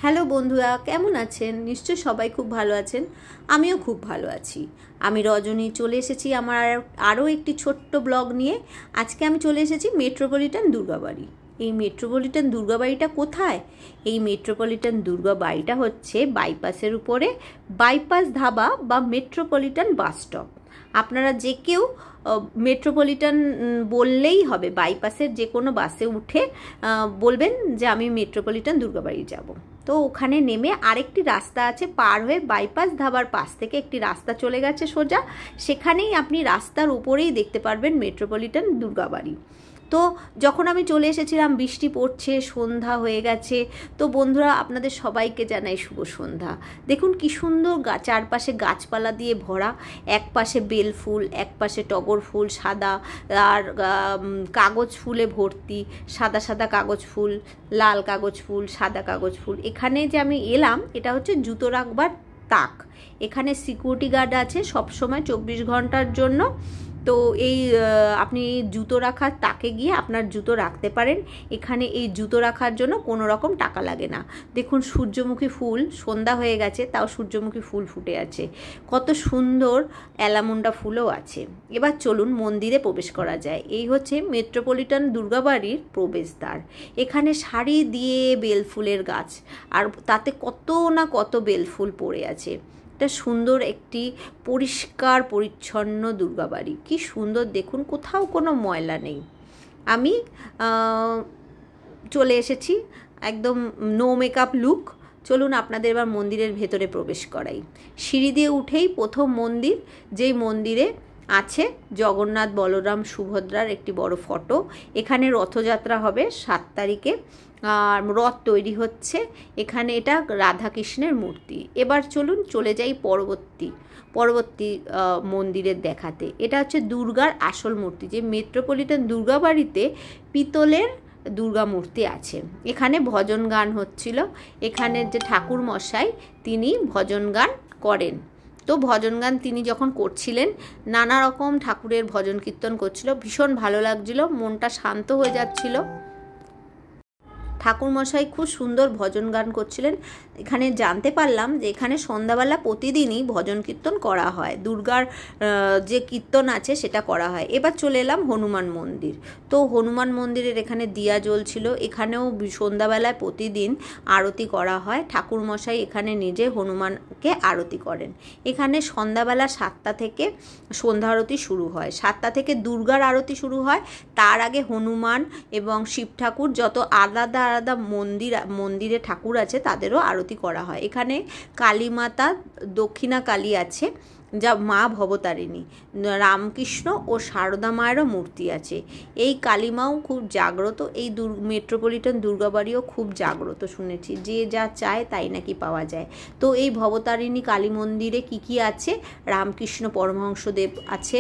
Hello বন্ধুরা, কেমন আছেন? নিশ্চয় সবাই খুব ভালো আছেন। আমিও খুব ভালো আছি। আমি রজনী চলে এসেছি আমার আরও একটি ছোট্ট ব্লগ নিয়ে। আজকে আমি চলে এসেছি মেট্রোপলিটন দুর্গাবাড়ি। এই মেট্রোপলিটন দুর্গাবাড়িটা কোথায়? এই মেট্রোপলিটন দুর্গাবাড়িটা হচ্ছে বাইপাসের উপরে বাইপাস ধাবা বা মেট্রোপলিটন বাস স্টপ। আপনারা যে কেউ মেট্রোপলিটন বললেই হবে, বাইপাসের যে কোনো বাসে উঠে বলবেন যে আমি মেট্রোপলিটন দুর্গাবাড়ি যাব। তো ওখানে নেমে আরেকটি রাস্তা আছে, পার হয়ে বাইপাস ধাবার পাশ থেকে একটি রাস্তা চলে গেছে সোজা, সেখানেই আপনি রাস্তার উপরেই দেখতে পারবেন মেট্রোপলিটন দুর্গাবাড়ি। তো যখন আমি চলে এসেছিলাম বৃষ্টি পড়ছে, সন্ধ্যা হয়ে গেছে। তো বন্ধুরা, আপনাদের সবাইকে জানাই শুভ সন্ধ্যা। দেখুন কি সুন্দর চারপাশে গাছপালা দিয়ে ভরা, এক পাশে বেল ফুল, এক পাশে টগর ফুল সাদা, আর কাগজ ফুলে ভর্তি, সাদা সাদা কাগজ ফুল, লাল কাগজ ফুল, সাদা কাগজ ফুল। এখানে যে আমি এলাম, এটা হচ্ছে জুতো রাখবার তাক। এখানে সিকিউরিটি গার্ড আছে সবসময় 24 ঘন্টার জন্য। তো এই আপনি জুতো রাখার তাকে গিয়ে আপনার জুতো রাখতে পারেন। এখানে এই জুতো রাখার জন্য কোনো রকম টাকা লাগে না। দেখুন সূর্যমুখী ফুল, সন্ধ্যা হয়ে গেছে তাও সূর্যমুখী ফুল ফুটে আছে, কত সুন্দর অ্যালামুন্ডা ফুলও আছে। এবার চলুন মন্দিরে প্রবেশ করা যায়। এই হচ্ছে মেট্রোপলিটন দুর্গাবাড়ির প্রবেশদ্বার। এখানে সারি দিয়ে বেলফুলের গাছ, আর তাতে কত না কত বেলফুল পড়ে আছে। একটা সুন্দর একটি পরিষ্কার পরিচ্ছন্ন দুর্গাবাড়ি, কি সুন্দর দেখুন, কোথাও কোনো ময়লা নেই। আমি চলে এসেছি একদম নো মেকআপ লুক। চলুন আপনাদের এবার মন্দিরের ভেতরে প্রবেশ করাই। সিঁড়ি দিয়ে উঠেই প্রথম মন্দির, যেই মন্দিরে আছে জগন্নাথ, বলরাম, সুভদ্রার একটি বড় ফটো। এখানে রথযাত্রা হবে 7 তারিখে, আর রথ তৈরি হচ্ছে। এখানে এটা রাধাকৃষ্ণের মূর্তি। এবার চলুন চলে যাই পরবর্তী মন্দিরের দেখাতে। এটা হচ্ছে দুর্গার আসল মূর্তি। যে মেট্রোপলিটন দুর্গাবাড়িতে পিতলের দুর্গা মূর্তি আছে। এখানে ভজন গান হচ্ছিল। এখানের যে ঠাকুর মশাই, তিনি ভজন গান করেন। তো ভজন গান তিনি যখন করছিলেন, নানা রকম ঠাকুরের ভজন কীর্তন করছিল, ভীষণ ভালো লাগছিল, মনটা শান্ত হয়ে যাচ্ছিল। ঠাকুরমশাই খুব সুন্দর ভজন গান করছিলেন। এখানে জানতে পারলাম যে এখানে সন্ধ্যাবেলা প্রতিদিনই ভজন কীর্তন করা হয়, দুর্গার যে কীর্তন আছে সেটা করা হয়। এবার চলে এলাম হনুমান মন্দির। তো হনুমান মন্দিরের এখানে দিয়া জ্বলছিল। এখানেও সন্ধ্যাবেলায় প্রতিদিন আরতি করা হয়। ঠাকুরমশাই এখানে নিজে হনুমানকে আরতি করেন। এখানে সন্ধ্যাবেলা 7টা থেকে সন্ধ্যা আরতি শুরু হয়। 7টা থেকে দুর্গার আরতি শুরু হয়। তার আগে হনুমান এবং শিব ঠাকুর, যত আলাদা আলাদা মন্দিরে ঠাকুর আছে তাদেরও আরতি করা হয়। এখানে কালী মাতা, দক্ষিণা কালী আছে, যা মা ভবতারিণী, রামকৃষ্ণ ও শারদা মায়েরও মূর্তি আছে। এই কালীমাও খুব জাগ্রত। এই মেট্রোপলিটন দুর্গাবাড়িও খুব জাগ্রত শুনেছি, যে যা চায় তাই নাকি পাওয়া যায়। তো এই ভবতারিণী কালী মন্দিরে কি আছে? রামকৃষ্ণ পরমহংসদেব আছে,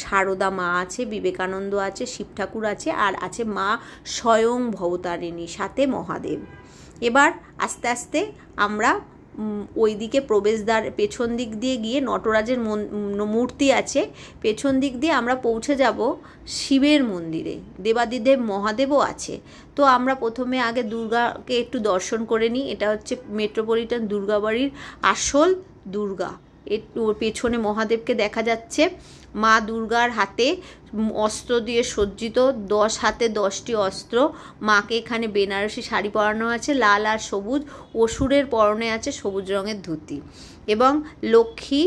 শারদা মা আছে, বিবেকানন্দ আছে, শিব ঠাকুর আছে, আর আছে মা স্বয়ং ভবতারিণী, সাথে মহাদেব। এবার আস্তে আস্তে আমরা ওই দিকে প্রবেশদ্বার পেছন দিক দিয়ে গিয়ে, নটরাজের মূর্তি আছে, পেছন দিক দিয়ে আমরা পৌঁছে যাব শিবের মন্দিরে। দেবাদিদেব মহাদেবও আছে। তো আমরা প্রথমে আগে দুর্গাকে একটু দর্শন করে নিই। এটা হচ্ছে মেট্রোপলিটন দুর্গাবাড়ির আসল দুর্গা। একটু পেছনে মহাদেবকে দেখা যাচ্ছে। মা দুর্গার হাতে অস্ত্র দিয়ে সজ্জিত, 10 হাতে 10টি অস্ত্র। মাকে এখানে বেনারসি শাড়ি পরানো আছে, লাল আর সবুজ। অসুরের পরনে আছে সবুজ রঙের ধুতি, এবং লক্ষ্মী,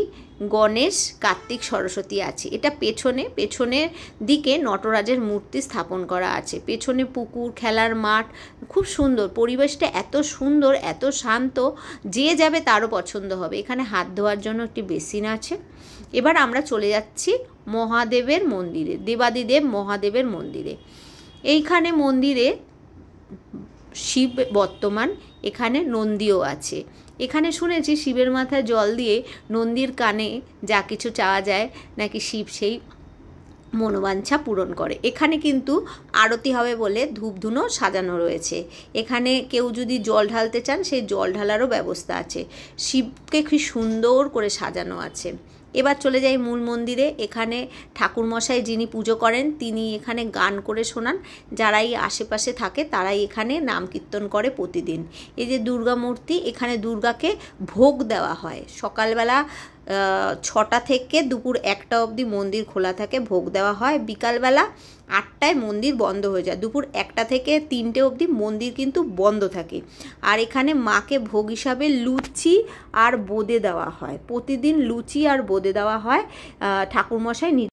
গণেশ, কার্তিক, সরস্বতী আছে। এটা পেছনের দিকে নটরাজের মূর্তি স্থাপন করা আছে। পেছনে পুকুর, খেলার মাঠ, খুব সুন্দর পরিবেশটা, এত সুন্দর, এত শান্ত, যে যাবে তারও পছন্দ হবে। এখানে হাত ধোয়ার জন্য একটি বেসিন আছে। এবার আমরা চলে যাচ্ছি মহাদেবের মন্দিরে, দেবাদিদেব মহাদেবের মন্দিরে। এইখানে মন্দিরে শিব বর্তমান, এখানে নন্দীও আছে। এখানে শুনেছি শিবের মাথায় জল দিয়ে নন্দীর কানে যা কিছু চাওয়া যায় নাকি শিব সেই মনোবাঞ্ছা পূরণ করে। এখানে কিন্তু আরতি হবে বলে ধূপধুনো সাজানো রয়েছে। এখানে কেউ যদি জল ঢালতে চান, সেই জল ঢালারও ব্যবস্থা আছে। শিবকে খুব সুন্দর করে সাজানো আছে। এবার চলে যাই মূল মন্দিরে। এখানে ঠাকুরমশাই যিনি পুজো করেন তিনি এখানে গান করে শোনান, যারাই আশেপাশে থাকে তারাই এখানে নাম কীর্তন করে প্রতিদিন। এই যে দুর্গা মূর্তি, এখানে দুর্গাকে ভোগ দেওয়া হয়। সকালবেলা 6টা থেকে দুপুর 1টা অবধি মন্দির খোলা থাকে, ভোগ দেওয়া হয়। বিকালবেলা 8টায় মন্দির বন্ধ হয়ে যায়। দুপুর 1টা থেকে 3টে অবধি মন্দির কিন্তু বন্ধ থাকে। আর এখানে মাকে ভোগ হিসাবে লুচি আর বোঁদে দেওয়া হয়, প্রতিদিন লুচি আর বোঁদে দেওয়া হয়। ঠাকুরমশাই